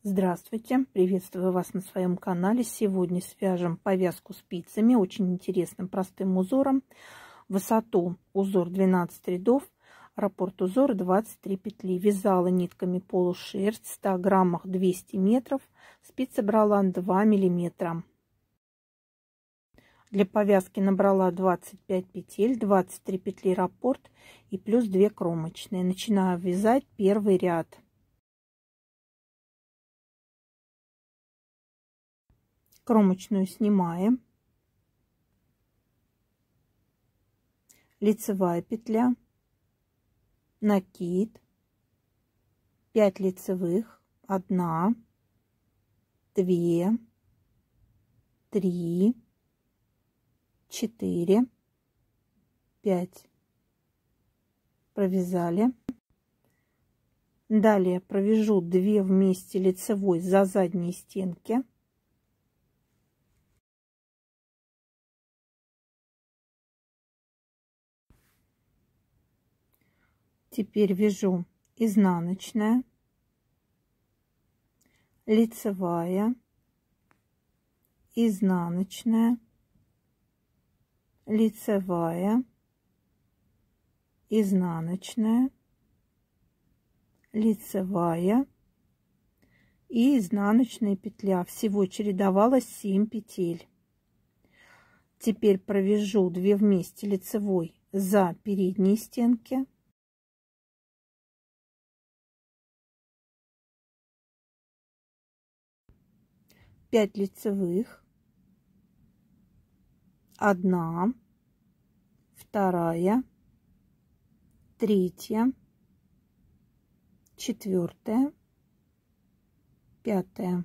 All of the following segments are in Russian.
Здравствуйте! Приветствую вас на своем канале. Сегодня свяжем повязку спицами очень интересным простым узором. Высоту узор 12 рядов, раппорт узора 23 петли. Вязала нитками полушерсть, в 100 граммах 200 метров. Спицы брала 2 миллиметра. Для повязки набрала 25 петель, 23 петли раппорт и плюс 2 кромочные. Начинаю вязать первый ряд. Кромочную снимаем, лицевая петля, накид, 5 лицевых, 1, 2, 3, 4, 5. Провязали. Далее провяжу 2 вместе лицевой за задние стенки. Теперь вяжу изнаночная, лицевая, изнаночная, лицевая, изнаночная, лицевая и изнаночная петля. Всего чередовалось 7 петель. Теперь провяжу 2 вместе лицевой за передние стенки. Пять лицевых, 1, 2, 3, 4, 5.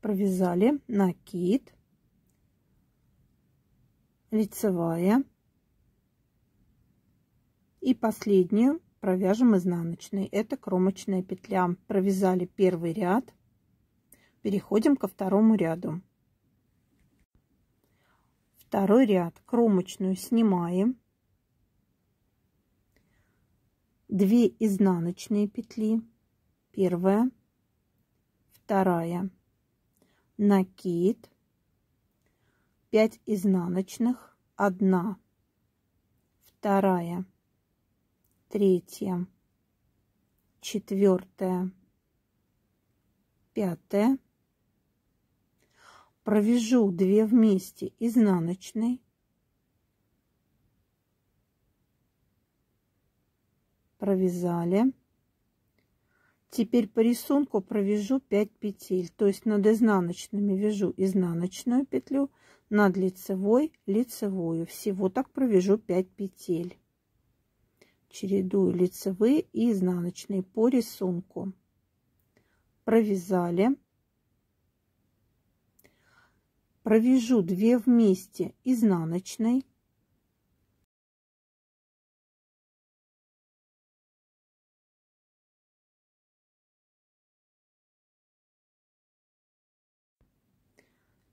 Провязали накид, лицевая и последнюю провяжем изнаночной. Это кромочная петля. Провязали первый ряд. Переходим ко второму ряду. Второй ряд. Кромочную снимаем. 2 изнаночные петли. Первая, вторая. Накид. 5 изнаночных. 1, 2, 3, 4, 5. Провяжу 2 вместе изнаночной, провязали. Теперь по рисунку провяжу 5 петель, то есть над изнаночными вяжу изнаночную петлю, над лицевой лицевую. Всего так провяжу 5 петель. Чередую лицевые и изнаночные по рисунку. Провязали. Провяжу 2 вместе изнаночной,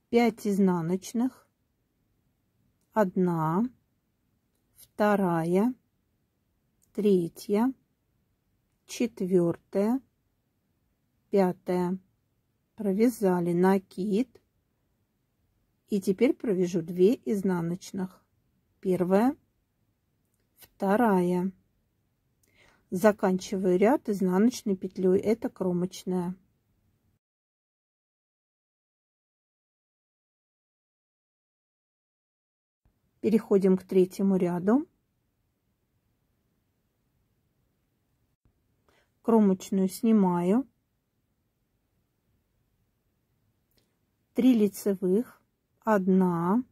пять изнаночных, 1, 2, 3, 4, 5. Провязали накид. И теперь провяжу 2 изнаночных. Первая, вторая. Заканчиваю ряд изнаночной петлей. Это кромочная. Переходим к третьему ряду. Кромочную снимаю. 3 лицевых. 1,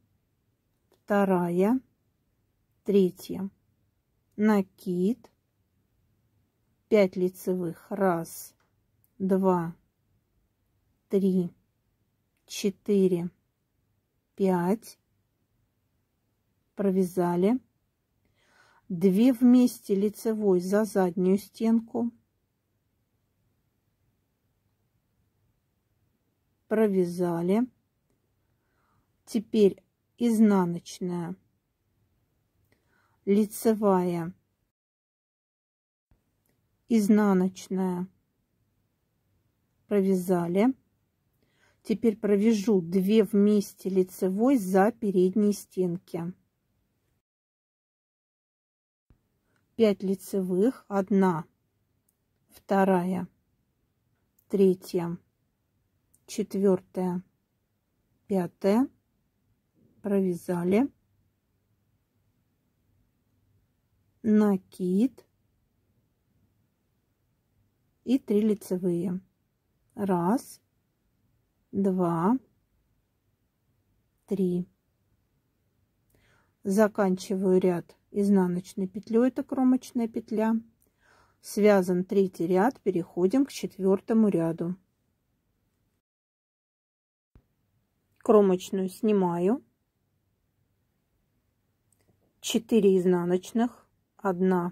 2, 3. Накид. 5 лицевых. 1, 2, 3, 4, 5. Провязали. 2 вместе лицевой за заднюю стенку. Провязали. Теперь изнаночная, лицевая, изнаночная, провязали. Теперь провяжу 2 вместе лицевой за передние стенки. 5 лицевых, 1, 2, 3, 4, 5, провязали, накид и 3 лицевые. 1, 2, 3. Заканчиваю ряд изнаночной петлей, это кромочная петля. Связан 3-й ряд, переходим к 4-му ряду. Кромочную снимаю, 4 изнаночных, 1,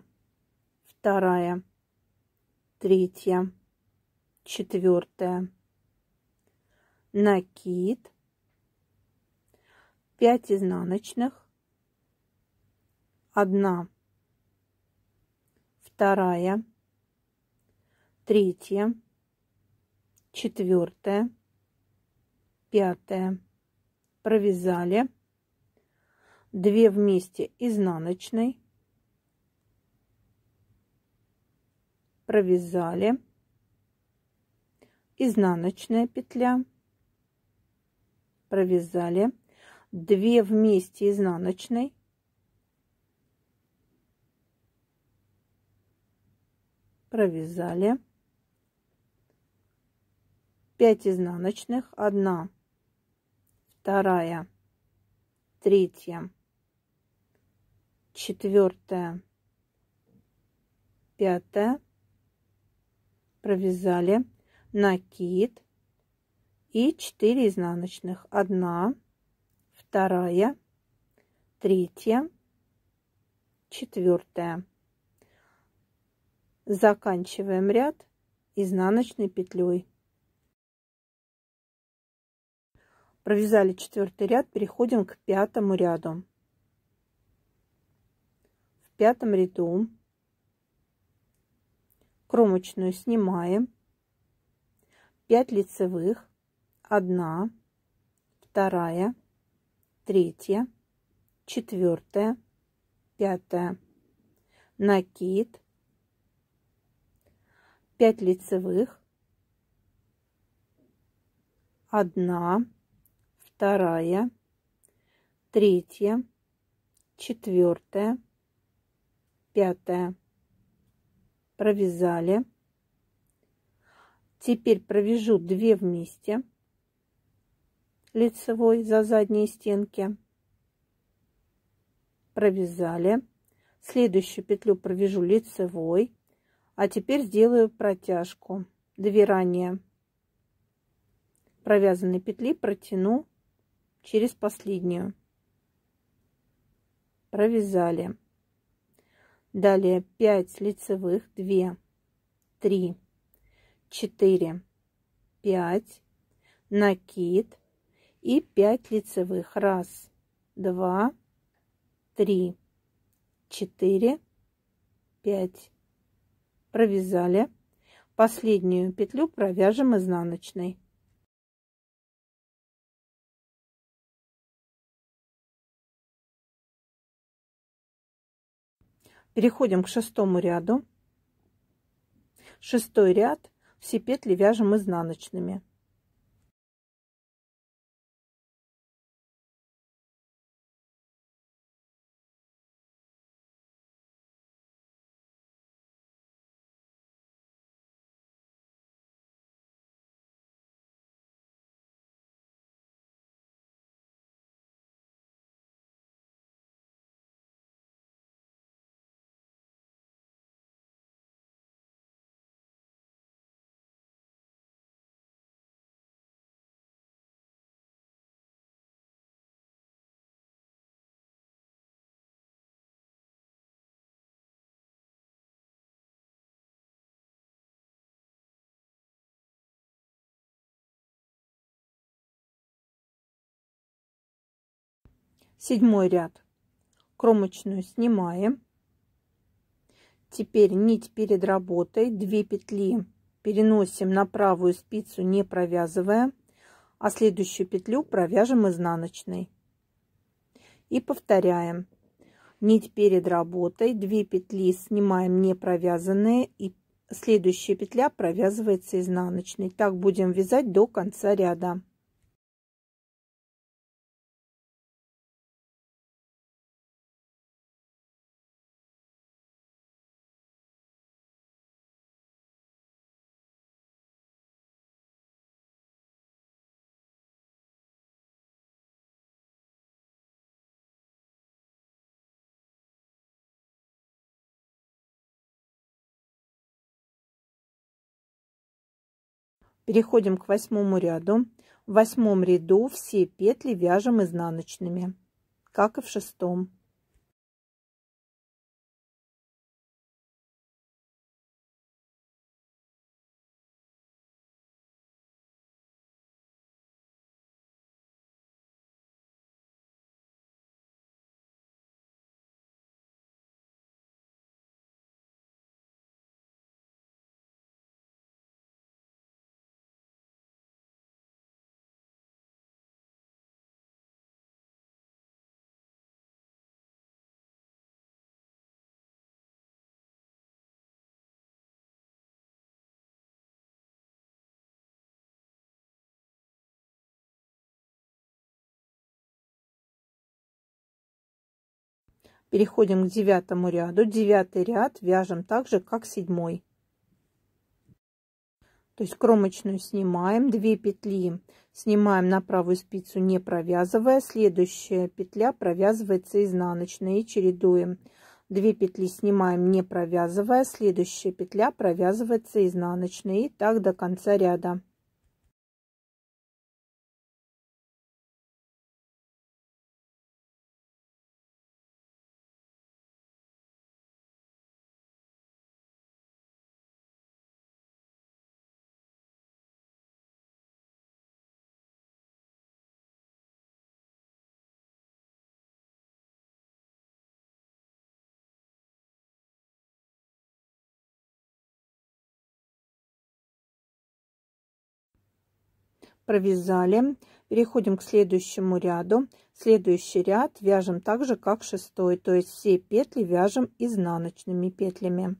2, 3, 4, накид, 5 изнаночных, 1, 2, 3, 4, 5, провязали, 2 вместе изнаночной, провязали, изнаночная петля, провязали, 2 вместе изнаночной, провязали, 5 изнаночных, 1, 2, 3, 4, 5, провязали, накид и 4 изнаночных, 1, 2, 3, 4. Заканчиваем ряд изнаночной петлей. Провязали 4-й ряд, переходим к 5-му ряду. В 5-м ряду кромочную снимаем, 5 лицевых, 1, 2, 3, 4, 5, накид, 5 лицевых, 1, 2, 3, 4, 5, провязали. Теперь провяжу 2 вместе лицевой за задние стенки, провязали, следующую петлю провяжу лицевой, а теперь сделаю протяжку. 2 ранее провязанные петли протяну через последнюю, провязали. Далее 5 лицевых, 2, 3, 4, 5, накид и 5 лицевых. 1, 2, 3, 4, 5. Провязали. Последнюю петлю провяжем изнаночной. Переходим к 6-му ряду. 6-й ряд, все петли вяжем изнаночными. Седьмой ряд. Кромочную снимаем. Теперь нить перед работой, 2 петли переносим на правую спицу, не провязывая, а следующую петлю провяжем изнаночной. И повторяем. Нить перед работой, 2 петли снимаем не провязанные, и следующая петля провязывается изнаночной. Так будем вязать до конца ряда. Переходим к 8 ряду. В 8 ряду все петли вяжем изнаночными, как и в 6. Переходим к 9 ряду. 9 ряд вяжем так же, как 7. То есть кромочную снимаем, 2 петли снимаем на правую спицу, не провязывая. Следующая петля провязывается изнаночной и чередуем. 2 петли снимаем, не провязывая. Следующая петля провязывается изнаночной. И так до конца ряда. Провязали. Переходим к следующему ряду. Следующий ряд вяжем так же, как 6. То есть все петли вяжем изнаночными петлями.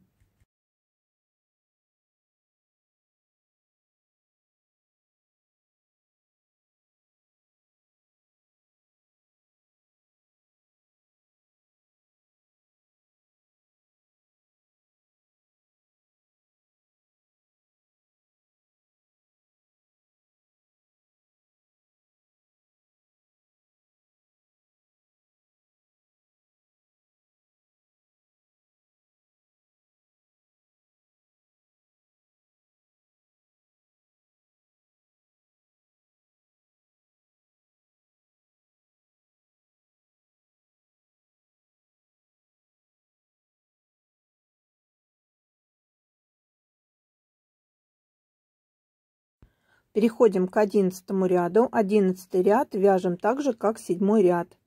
Переходим к 11 ряду. 11 ряд вяжем так же, как 7 ряд.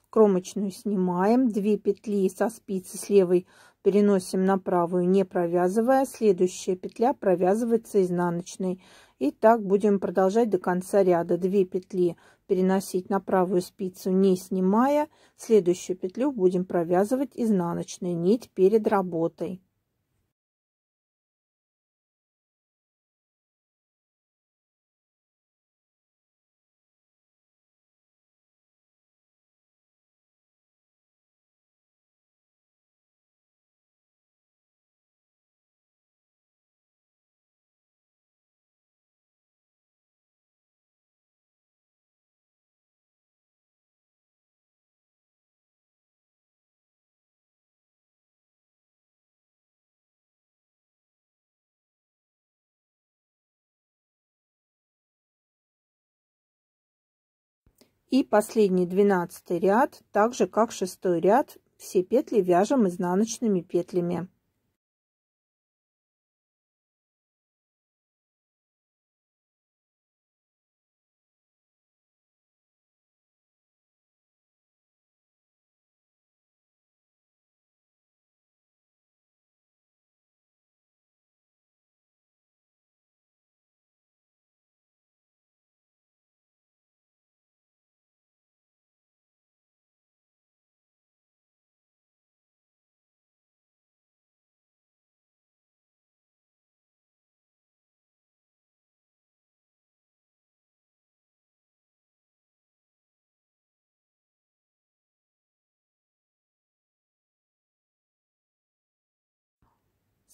Кромочную снимаем, 2 петли со спицы с левой переносим на правую, не провязывая. Следующая петля провязывается изнаночной. И так будем продолжать до конца ряда. 2 петли переносить на правую спицу, не снимая. Следующую петлю будем провязывать изнаночной, нить перед работой. И последний 12 ряд, так же как 6 ряд, все петли вяжем изнаночными петлями.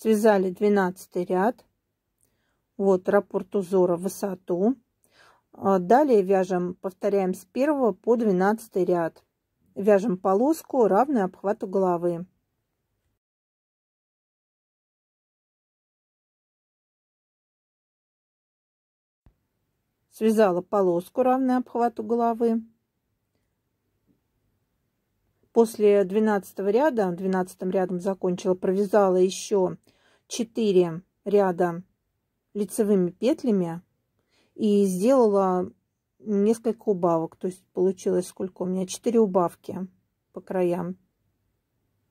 Связали 12 ряд. Вот раппорт узора в высоту. Далее вяжем, повторяем с 1 по 12 ряд. Вяжем полоску, равную обхвату головы. Связала полоску, равную обхвату головы. После 12 ряда, 12 рядом закончила, провязала еще 4 ряда лицевыми петлями и сделала несколько убавок. То есть получилось сколько у меня? 4 убавки по краям,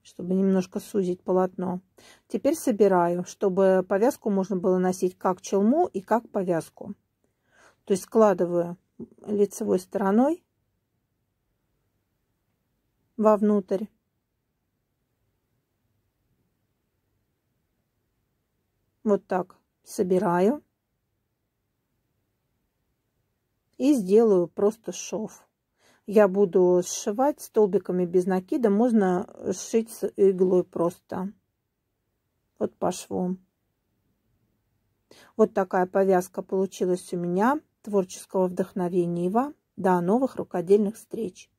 чтобы немножко сузить полотно. Теперь собираю, чтобы повязку можно было носить как челму и как повязку. То есть складываю лицевой стороной вовнутрь. Вот так собираю. И сделаю просто шов. Я буду сшивать столбиками без накида. Можно сшить с иглой просто. Вот по шву. Вот такая повязка получилась у меня. Творческого вдохновения. До новых рукодельных встреч!